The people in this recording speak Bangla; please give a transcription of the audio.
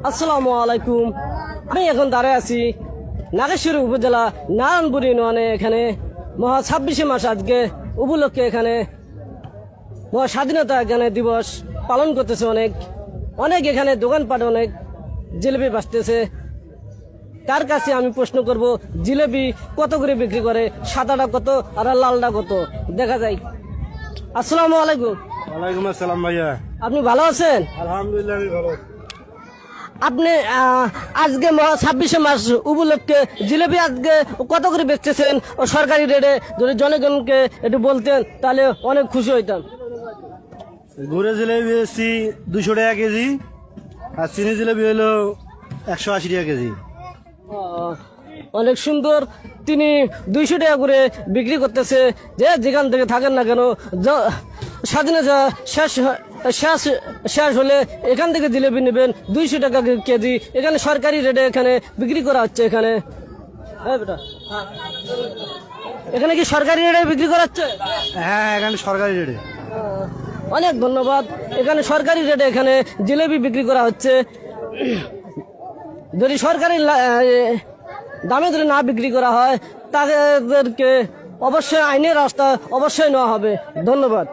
আসসালামু আলাইকুম। আমি এখন দাঁড়ায় আছি নাগেশ্বরী উপজেলা নারায়ণপুর ইউনিয়নে। এখানে মহা 26শে মাস আজকে উপলক্ষে এখানে মহা স্বাধীনতা এখানে দিবস পালন করতেছে। অনেক এখানে দোকানপাট অনেক জিলেপি বাঁচতেছে। তার কাছে আমি প্রশ্ন করব, জিলেপি কত করে বিক্রি করে? সাদাটা কত আর লালটা কত? দেখা যায়। আসসালামু আলাইকুম। ওয়ালাইকুম আসসালাম ভাইয়া। আপনি ভালো আছেন? আলহামদুলিল্লাহ আমি ভালো। আপনি আজকে 26শে মাস উপলক্ষে জিলেপি আজকে কত করে বেচতেছেন সরকারি রেটে? যদি জনগণকে একটু বলতেন তাহলে অনেক খুশি হইতাম। গুড়ে জিলেবি বেশি 200 টাকা কেজি, আর চিনি জিলেবি হলো 180 টাকা কেজি। অনেক সুন্দর। তিনি 200 টাকা করে বিক্রি করতেছে। যেখান থেকে থাকেন না কেন, স্বাধীনতা শেষ হলে এখান থেকে জিলেপি নেবেন 200 টাকা কেজি। এখানে সরকারি রেটে এখানে বিক্রি করা হচ্ছে। এখানে এখানে কি সরকারি রেটে বিক্রি করা হচ্ছে? হ্যাঁ, এখানে সরকারি রেটে। অনেক ধন্যবাদ। এখানে সরকারি রেটে এখানে জিলেপি বিক্রি করা হচ্ছে। যদি সরকারি দামে যদি না বিক্রি করা হয় তাদেরকে অবশ্যই আইনের রাস্তা অবশ্যই নেওয়া হবে। ধন্যবাদ।